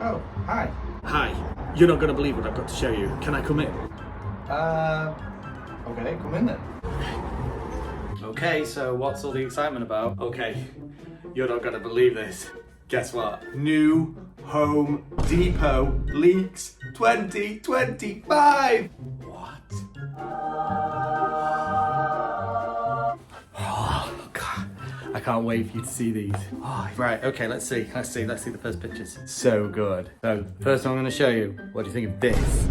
Oh, hi. Hi. You're not going to believe what I've got to show you. Can I come in? Okay, come in then. Okay, so what's all the excitement about? Okay, you're not going to believe this. Guess what? New Home Depot leaks 2025! What? Oh, God. I can't wait for you to see these. Oh, right, okay, let's see the first pictures. So good. So, first I'm going to show you. What do you think of this?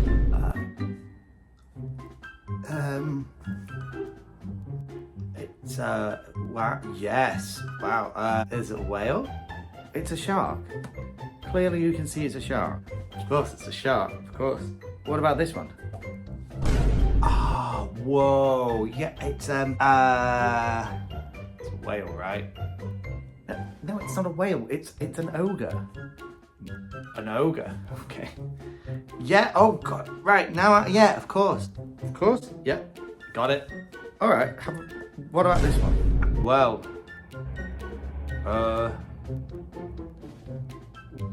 It's wow, yes, wow, is it a whale? It's a shark. Clearly you can see it's a shark. Of course it's a shark, of course. What about this one? Oh, whoa, yeah, it's a whale, right? No, it's not a whale, it's an ogre. An ogre, okay. Yeah, oh God, right, now, yeah, of course. Of course, yeah, got it. All right, what about this one? Well,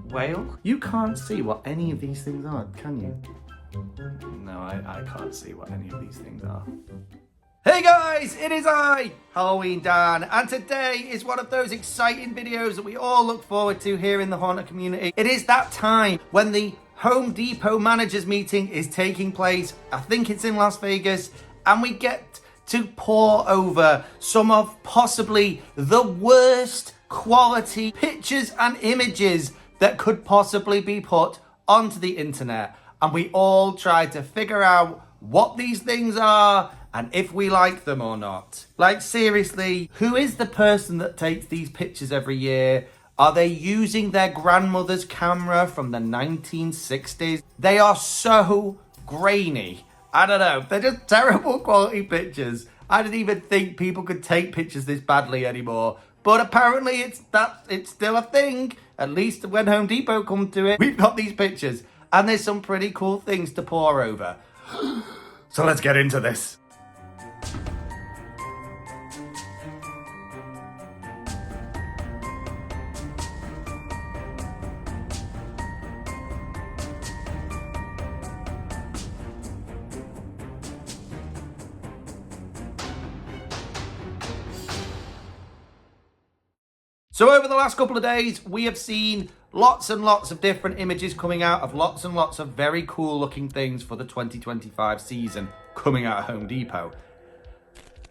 whale? You can't see what any of these things are, can you? No, I can't see what any of these things are. Hey guys, it is I, Halloween Dan, and today is one of those exciting videos that we all look forward to here in the Haunted community. It is that time when the Home Depot managers meeting is taking place. I think it's in Las Vegas, and we get to pore over some of possibly the worst quality pictures and images that could possibly be put onto the internet. And we all try to figure out what these things are and if we like them or not. Like, seriously, who is the person that takes these pictures every year? Are they using their grandmother's camera from the 1960s? They are so grainy. I don't know, they're just terrible quality pictures. I didn't even think people could take pictures this badly anymore. But apparently it's still a thing. At least when Home Depot come to it, we've got these pictures. And there's some pretty cool things to pore over. So let's get into this. So over the last couple of days, we have seen lots and lots of different images coming out of lots and lots of very cool looking things for the 2025 season coming out of Home Depot.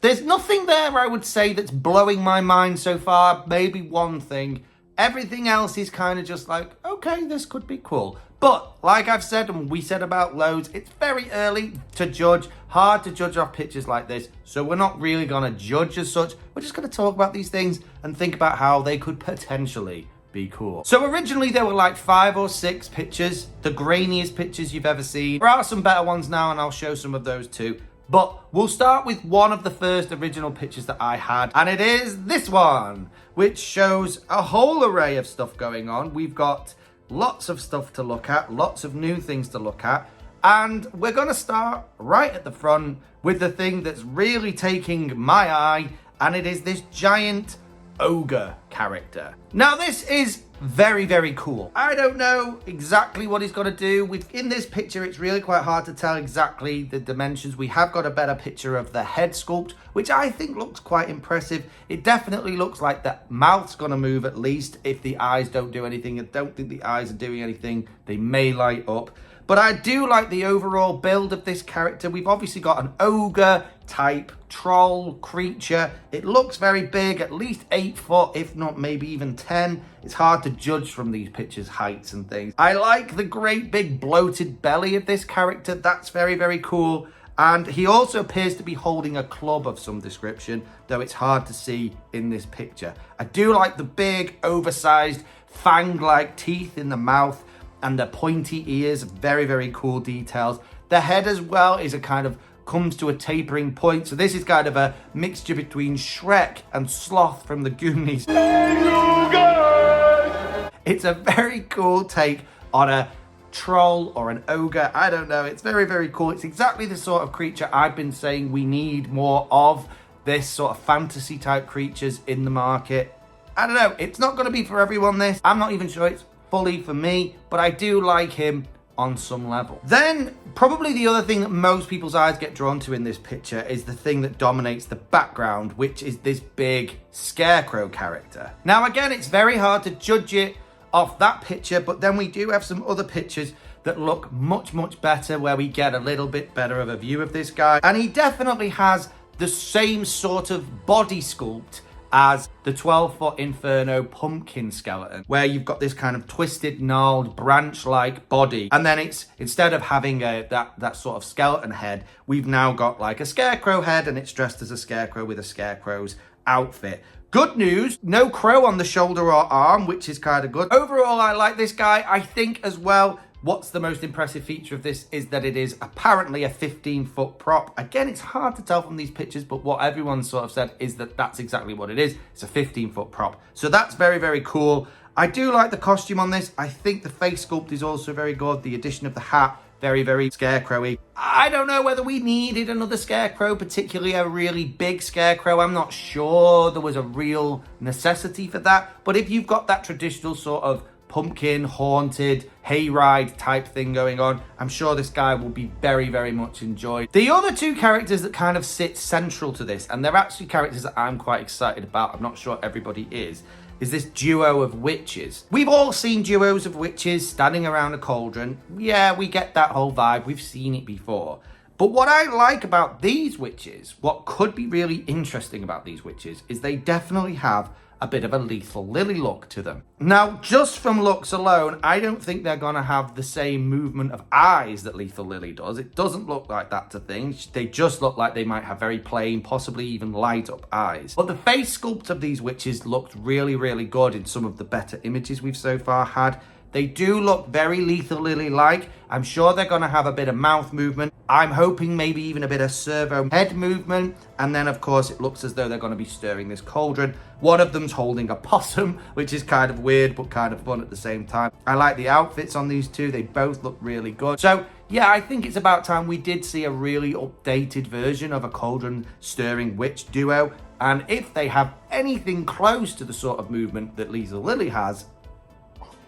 There's nothing there, I would say, that's blowing my mind so far. Maybe one thing. Everything else is kind of just like, okay, this could be cool. But like I've said, and we said about loads, it's very early to judge. Hard to judge off pictures like this. So we're not really going to judge as such. We're just going to talk about these things and think about how they could potentially be cool. So originally there were like 5 or 6 pictures, the grainiest pictures you've ever seen. There are some better ones now, and I'll show some of those too. But we'll start with one of the first original pictures that I had, and it is this one, which shows a whole array of stuff going on. We've got lots of stuff to look at, lots of new things to look at, and we're going to start right at the front with the thing that's really taking my eye, and it is this giant ogre character. Now this is very, very cool. I don't know exactly what he's got to do. Within this picture, it's really quite hard to tell exactly the dimensions. We have got a better picture of the head sculpt, which I think looks quite impressive. It definitely looks like the mouth's going to move, at least if the eyes don't do anything. I don't think the eyes are doing anything. They may light up. But I do like the overall build of this character. We've obviously got an ogre type troll creature. It looks very big, at least 8 foot, if not maybe even 10. It's hard to judge from these pictures, heights and things. I like the great big bloated belly of this character. That's very, very cool. And he also appears to be holding a club of some description, though it's hard to see in this picture. I do like the big, oversized, fang-like teeth in the mouth and the pointy ears. Very, very cool details. The head as well is a kind of comes to a tapering point. So this is kind of a mixture between Shrek and Sloth from the Goonies. Hey, you guys! It's a very cool take on a troll or an ogre. I don't know. It's very, very cool. It's exactly the sort of creature I've been saying we need more of. This sort of fantasy type creatures in the market. I don't know. It's not going to be for everyone, this. I'm not even sure it's fully for me, but I do like him on some level. Then probably the other thing that most people's eyes get drawn to in this picture is the thing that dominates the background, which is this big Scarecrow character. Now again, it's very hard to judge it off that picture, but then we do have some other pictures that look much better, where we get a little bit better of a view of this guy, and he definitely has the same sort of body sculpt as the 12-foot Inferno pumpkin skeleton, where you've got this kind of twisted, gnarled, branch-like body, and then it's, instead of having that sort of skeleton head, we've now got like a scarecrow head, and it's dressed as a scarecrow with a scarecrow's outfit. Good news, no crow on the shoulder or arm, which is kind of good. Overall, I like this guy. I think as well, what's the most impressive feature of this is that it is apparently a 15-foot prop. Again, it's hard to tell from these pictures, but what everyone sort of said is that that's exactly what it is. It's a 15-foot prop. So that's very cool. I do like the costume on this. I think the face sculpt is also very good. The addition of the hat, very scarecrowy. I don't know whether we needed another scarecrow, particularly a really big scarecrow. I'm not sure there was a real necessity for that. But if you've got that traditional sort of pumpkin haunted hayride type thing going on, I'm sure this guy will be very much enjoyed. The other two characters that kind of sit central to this, and they're actually characters that I'm quite excited about, I'm not sure everybody is this duo of witches. We've all seen duos of witches standing around a cauldron. Yeah, we get that whole vibe. We've seen it before. But what I like about these witches, what could be really interesting about these witches, is they definitely have a bit of a Lethal Lily look to them. Now, just from looks alone, I don't think they're gonna have the same movement of eyes that Lethal Lily does. It doesn't look like that to things. They just look like they might have very plain, possibly even light up eyes. But the face sculpt of these witches looked really good in some of the better images we've so far had. They do look very Lethal Lily-like. I'm sure they're going to have a bit of mouth movement. I'm hoping maybe even a bit of servo head movement. And then, of course, it looks as though they're going to be stirring this cauldron. One of them's holding a possum, which is kind of weird, but kind of fun at the same time. I like the outfits on these two. They both look really good. So, yeah, I think it's about time we did see a really updated version of a cauldron stirring witch duo. And if they have anything close to the sort of movement that Lethal Lily has,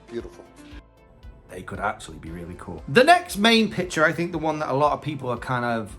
beautiful, they could actually be really cool. The next main picture, I think the one that a lot of people are kind of,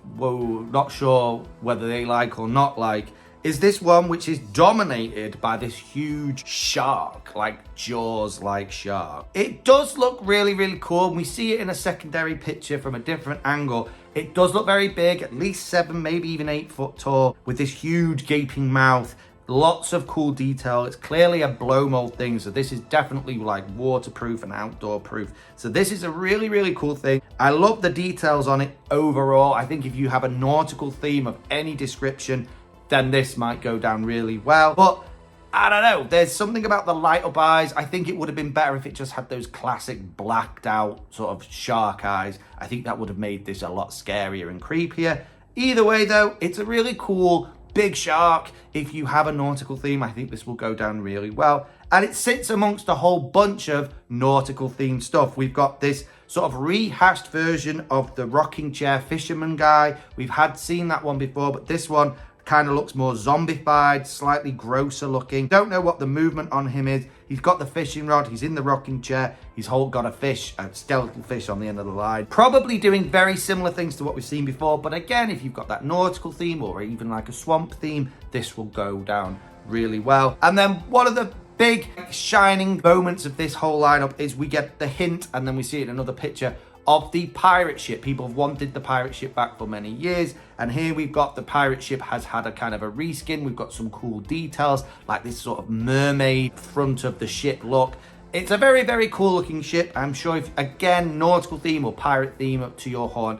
not sure whether they like or not like, is this one which is dominated by this huge shark, like Jaws-like shark. It does look really cool, and we see it in a secondary picture from a different angle. It does look very big, at least 7, maybe even 8 foot tall, with this huge gaping mouth. Lots of cool detail. It's clearly a blow mold thing, so this is definitely like waterproof and outdoor proof. So this is a really cool thing. I love the details on it overall. I think if you have a nautical theme of any description, then this might go down really well. But I don't know, there's something about the light up eyes. I think it would have been better if it just had those classic blacked out sort of shark eyes. I think that would have made this a lot scarier and creepier. Either way though, it's a really cool big shark. If you have a nautical theme, I think this will go down really well. And it sits amongst a whole bunch of nautical themed stuff. We've got this sort of rehashed version of the rocking chair fisherman guy. We've seen that one before, but this one kind of looks more zombified, slightly grosser looking. Don't know what the movement on him is. He's got the fishing rod, he's in the rocking chair, he's got a skeletal fish on the end of the line. Probably doing very similar things to what we've seen before, but again, if you've got that nautical theme or even like a swamp theme, this will go down really well. And then one of the big shining moments of this whole lineup is we get the hint, and then we see it in another picture, of the pirate ship. People have wanted the pirate ship back for many years, and here we've got the pirate ship has had a kind of a reskin. We've got some cool details like this sort of mermaid front of the ship look. It's a very cool looking ship. I'm sure if, again, nautical theme or pirate theme up to your horn,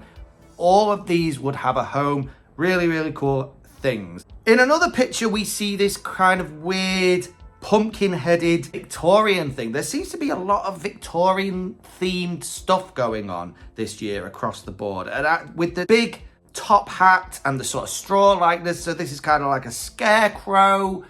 all of these would have a home. Really cool things. In another picture, we see this kind of weird pumpkin-headed Victorian thing. There seems to be a lot of Victorian-themed stuff going on this year across the board. And with the big top hat and the sort of straw likeness, so this is kind of like a scarecrow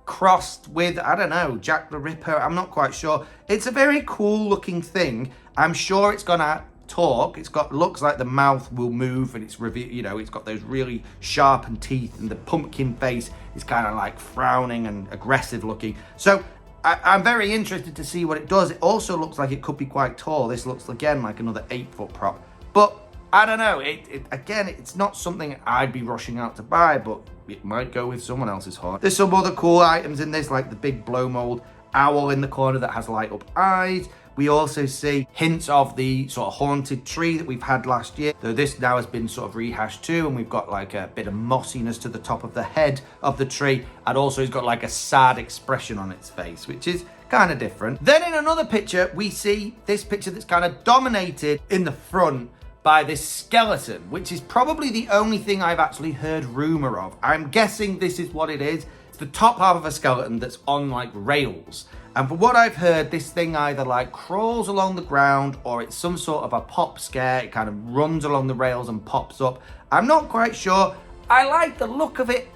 crossed with, I don't know, Jack the Ripper. I'm not quite sure. It's a very cool-looking thing. I'm sure it's gonna talk. Looks like the mouth will move, and it's it's got those really sharpened teeth, and the pumpkin face is kind of like frowning and aggressive looking. So I'm very interested to see what it does. It also looks like it could be quite tall. This looks, again, like another 8-foot prop. But I don't know. Again, it's not something I'd be rushing out to buy, but it might go with someone else's heart. There's some other cool items in this, like the big blow mold owl in the corner that has light up eyes. We also see hints of the sort of haunted tree that we've had last year, though this now has been sort of rehashed too, and we've got like a bit of mossiness to the top of the head of the tree, and also it's got like a sad expression on its face, which is kind of different. Then in another picture, we see this picture that's kind of dominated in the front by this skeleton, which is probably the only thing I've actually heard rumor of. I'm guessing this is what it is. It's the top half of a skeleton that's on like rails. And from what I've heard, this thing either like crawls along the ground or it's some sort of a pop scare. It kind of runs along the rails and pops up. I'm not quite sure. I like the look of it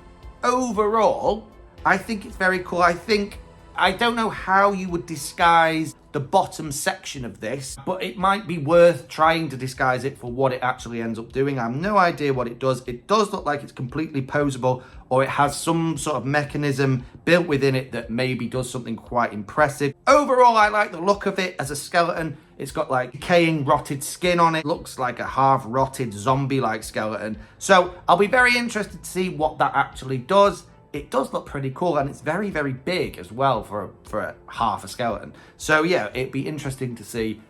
overall. I think it's very cool. I don't know how you would disguise the bottom section of this, but it might be worth trying to disguise it for what it actually ends up doing. I have no idea what it does. It does look like it's completely posable, or it has some sort of mechanism built within it that maybe does something quite impressive. Overall, I like the look of it as a skeleton. It's got like decaying rotted skin on it. Looks like a half rotted zombie-like skeleton. So I'll be very interested to see what that actually does. It does look pretty cool, and it's very, very big as well for a half a skeleton. So yeah, it'd be interesting to see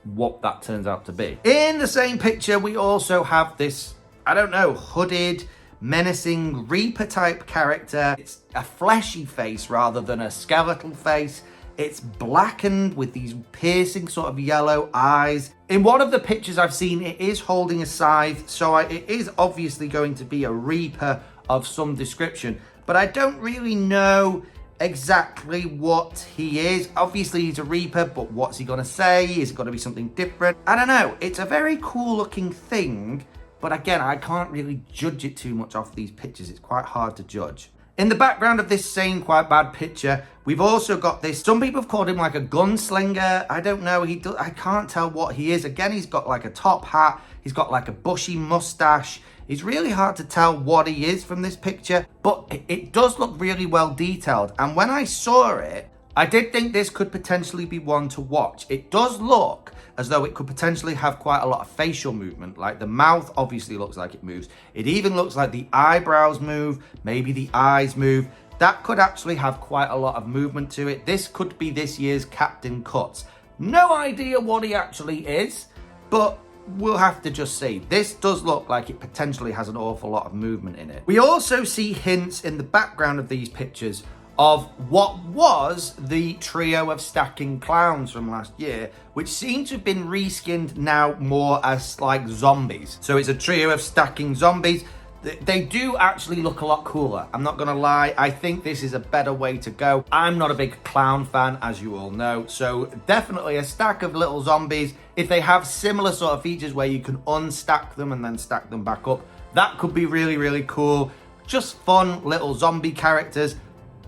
what that turns out to be. In the same picture, we also have this, I don't know, hooded, menacing Reaper type character. It's a fleshy face rather than a skeletal face. It's blackened with these piercing sort of yellow eyes. In one of the pictures I've seen, it is holding a scythe, so it is obviously going to be a Reaper of some description. But I don't really know exactly what he is. Obviously, he's a Reaper, but what's he going to say? Is it going to be something different? I don't know. It's a very cool looking thing, but again, I can't really judge it too much off these pictures. It's quite hard to judge. In the background of this same quite bad picture, we've also got this, some people have called him like a gunslinger. I don't know, I can't tell what he is. Again, he's got like a top hat, he's got like a bushy mustache. It's really hard to tell what he is from this picture, but it does look really well detailed. And when I saw it, I did think this could potentially be one to watch. It does look as though it could potentially have quite a lot of facial movement. Like the mouth obviously looks like it moves. It even looks like the eyebrows move, maybe the eyes move. That could actually have quite a lot of movement to it. This could be this year's Captain Cuts. No idea what he actually is, but we'll have to just see. This does look like it potentially has an awful lot of movement in it. We also see hints in the background of these pictures of what was the trio of stacking clowns from last year, which seem to have been reskinned now more as like zombies. So it's a trio of stacking zombies. They do actually look a lot cooler. I'm not gonna lie. I think this is a better way to go. I'm not a big clown fan, as you all know. So definitely a stack of little zombies. If they have similar sort of features where you can unstack them and then stack them back up, that could be really, really cool. Just fun little zombie characters.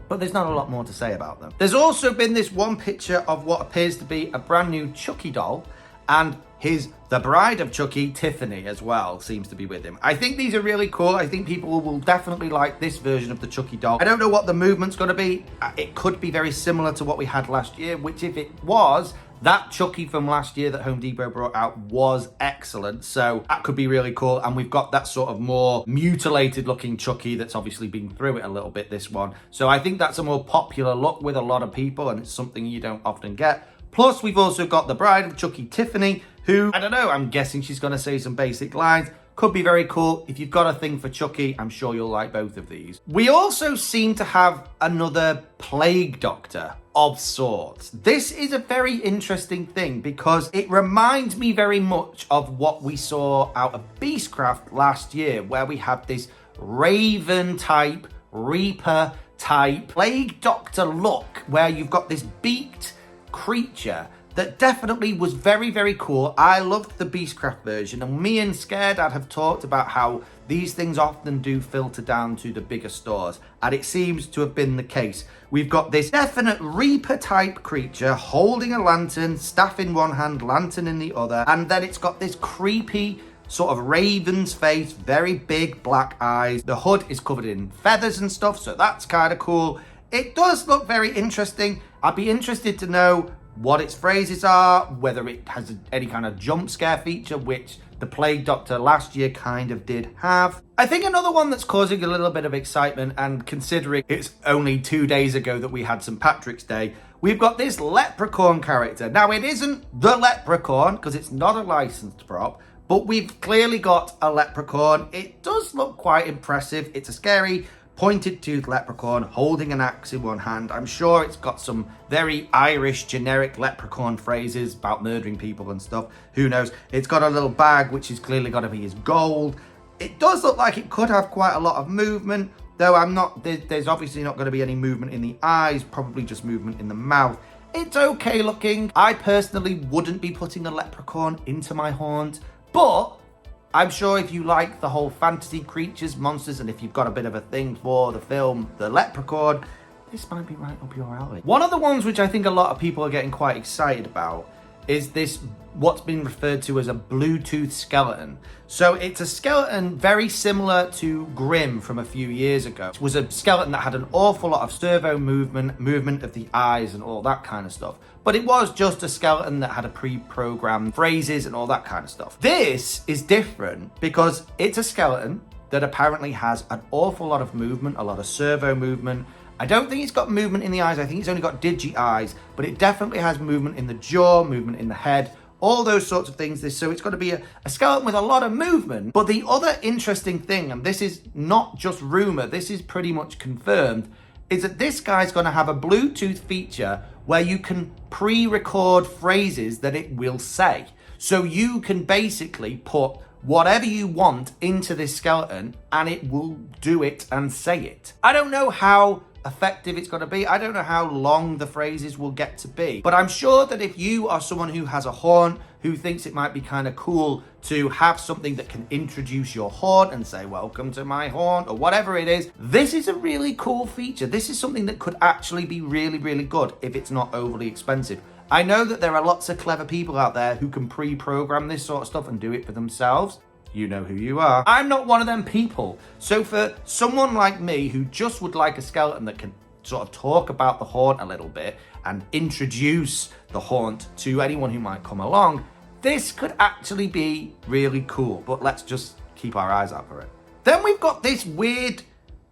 But there's not a lot more to say about them. There's also been this one picture of what appears to be a brand new Chucky doll, and the bride of Chucky, Tiffany, as well, seems to be with him. I think these are really cool. I think people will definitely like this version of the Chucky doll. I don't know what the movement's going to be. It could be very similar to what we had last year, which if it was, that Chucky from last year that Home Depot brought out was excellent. So that could be really cool. And we've got that sort of more mutilated looking Chucky that's obviously been through it a little bit, this one. So I think that's a more popular look with a lot of people, and it's something you don't often get. Plus, we've also got the bride of Chucky, Tiffany, who, I don't know, I'm guessing she's going to say some basic lines. Could be very cool. If you've got a thing for Chucky, I'm sure you'll like both of these. We also seem to have another plague doctor of sorts. This is a very interesting thing because it reminds me very much of what we saw out of Beastcraft last year, where we had this Raven type, Reaper type plague doctor look, where you've got this beaked creature that definitely was very, very cool. I loved the Beastcraft version, and me and Scaredad have talked about how these things often do filter down to the bigger stores, and it seems to have been the case. We've got this definite Reaper type creature holding a lantern, staff in one hand, lantern in the other, and then it's got this creepy sort of raven's face, very big black eyes. The hood is covered in feathers and stuff, so that's kind of cool. It does look very interesting, I'd be interested to know what its phrases are, whether it has any kind of jump scare feature, which the Plague Doctor last year kind of did have. I think another one that's causing a little bit of excitement, and considering it's only 2 days ago that we had St. Patrick's Day, we've got this leprechaun character. Now, it isn't the leprechaun, because it's not a licensed prop, but we've clearly got a leprechaun. It does look quite impressive. It's a scary, pointed-toothed leprechaun holding an axe in one hand. I'm sure it's got some very Irish generic leprechaun phrases about murdering people and stuff. Who knows? It's got a little bag, which is clearly got to be his gold. It does look like it could have quite a lot of movement, though there's obviously not going to be any movement in the eyes, probably just movement in the mouth. It's okay looking. I personally wouldn't be putting a leprechaun into my haunt, but I'm sure if you like the whole fantasy creatures, monsters, and if you've got a bit of a thing for the film The Leprechaun, this might be right up your alley. One of the ones which I think a lot of people are getting quite excited about is this, what's been referred to as a Bluetooth skeleton. So it's a skeleton very similar to Grimm from a few years ago. It was a skeleton that had an awful lot of servo movement of the eyes and all that kind of stuff. But it was just a skeleton that had a pre-programmed phrases and all that kind of stuff. This is different because it's a skeleton that apparently has an awful lot of movement, a lot of servo movement. I don't think it's got movement in the eyes. I think it's only got digi eyes, but it definitely has movement in the jaw, movement in the head, all those sorts of things. So it's got to be a skeleton with a lot of movement. But the other interesting thing, and this is not just rumor, this is pretty much confirmed, is that this guy's going to have a Bluetooth feature where you can pre-record phrases that it will say. So you can basically put whatever you want into this skeleton and it will do it and say it. I don't know how effective it's going to be. I don't know how long the phrases will get to be, but I'm sure that if you are someone who has a haunt, who thinks it might be kind of cool to have something that can introduce your haunt and say, welcome to my haunt, or whatever it is, this is a really cool feature. This is something that could actually be really, really good if it's not overly expensive. I know that there are lots of clever people out there who can pre-program this sort of stuff and do it for themselves. You know who you are. I'm not one of them people. So for someone like me who just would like a skeleton that can sort of talk about the haunt a little bit and introduce the haunt to anyone who might come along, this could actually be really cool. But let's just keep our eyes out for it. Then we've got this weird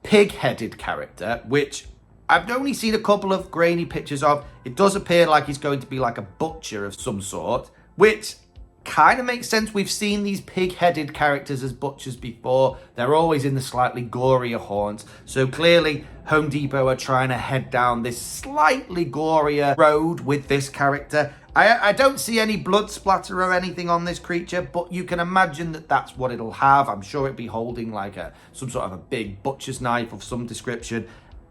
pig-headed character, which I've only seen a couple of grainy pictures of. It does appear like he's going to be like a butcher of some sort, which kind of makes sense. We've seen these pig-headed characters as butchers before. They're always in the slightly gorier haunts. So clearly Home Depot are trying to head down this slightly gorier road with this character. I don't see any blood splatter or anything on this creature, but you can imagine that that's what it'll have. I'm sure it'd be holding like some sort of a big butcher's knife of some description.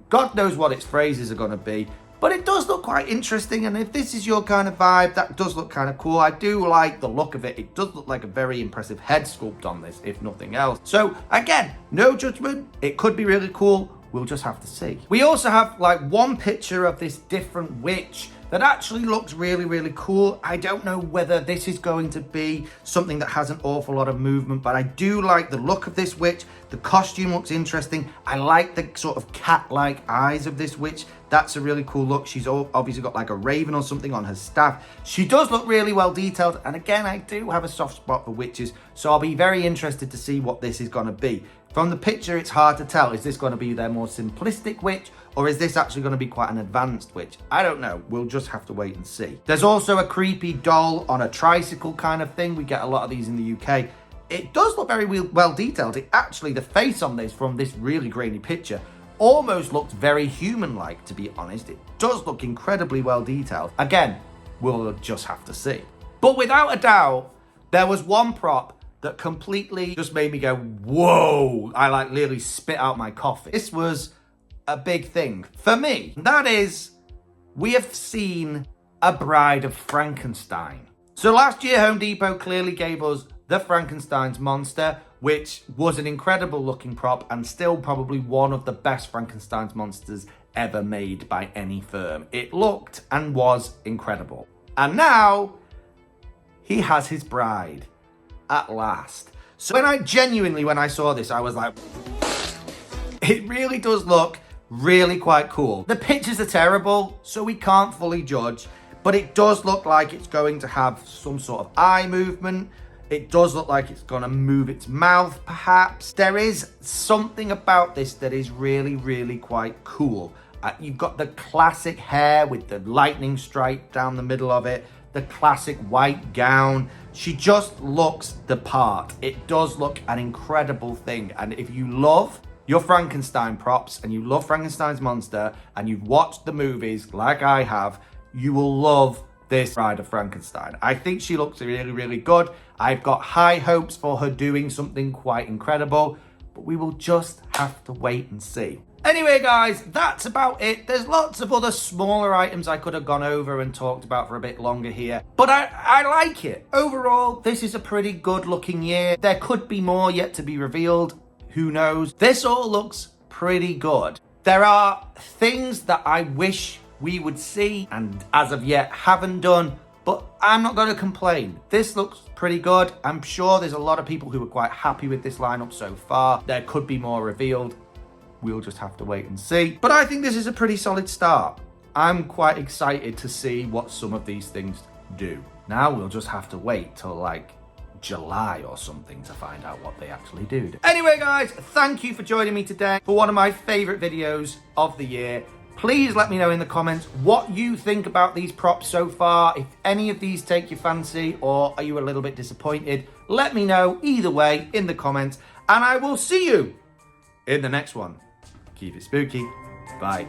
God knows what its phrases are going to be. But it does look quite interesting, and if this is your kind of vibe, that does look kind of cool. I do like the look of it. It does look like a very impressive head sculpt on this, if nothing else. So, again, no judgment. It could be really cool. We'll just have to see. We also have, like, one picture of this different witch that actually looks really, really cool. I don't know whether this is going to be something that has an awful lot of movement, but I do like the look of this witch. The costume looks interesting. I like the sort of cat-like eyes of this witch. That's a really cool look. She's obviously got like a raven or something on her staff. She does look really well detailed. And again, I do have a soft spot for witches, so I'll be very interested to see what this is going to be. From the picture, it's hard to tell. Is this going to be their more simplistic witch, or is this actually going to be quite an advanced witch? I don't know. We'll just have to wait and see. There's also a creepy doll on a tricycle kind of thing. We get a lot of these in the UK. It does look very well detailed. It actually, the face on this from this really grainy picture almost looks very human-like, to be honest. It does look incredibly well detailed. Again, we'll just have to see. But without a doubt, there was one prop that completely just made me go, whoa, I like literally spit out my coffee. This was a big thing for me. That is, we have seen a Bride of Frankenstein. So last year, Home Depot clearly gave us the Frankenstein's monster, which was an incredible looking prop and still probably one of the best Frankenstein's monsters ever made by any firm. It looked and was incredible. And now he has his bride at last. So when I saw this, I was like, it really does look really quite cool. The pictures are terrible, so we can't fully judge, but it does look like it's going to have some sort of eye movement. It does look like it's going to move its mouth, perhaps. There is something about this that is really, really quite cool. You've got the classic hair with the lightning strike down the middle of it, the classic white gown. She just looks the part. It does look an incredible thing. And if you love your Frankenstein props and you love Frankenstein's monster and you've watched the movies like I have, you will love this Bride of Frankenstein. I think she looks really, really good. I've got high hopes for her doing something quite incredible, but we will just have to wait and see. Anyway, guys, that's about it. There's lots of other smaller items I could have gone over and talked about for a bit longer here, but I like it. Overall, this is a pretty good looking year. There could be more yet to be revealed. Who knows? This all looks pretty good. There are things that I wish we would see and as of yet haven't done, but I'm not going to complain. This looks pretty good. I'm sure there's a lot of people who are quite happy with this lineup so far. There could be more revealed. We'll just have to wait and see. But I think this is a pretty solid start. I'm quite excited to see what some of these things do. Now we'll just have to wait till like July or something to find out what they actually do. Anyway, guys, thank you for joining me today for one of my favorite videos of the year. Please let me know in the comments what you think about these props so far. If any of these take your fancy, or are you a little bit disappointed? Let me know either way in the comments, and I will see you in the next one. Keep it spooky. Bye.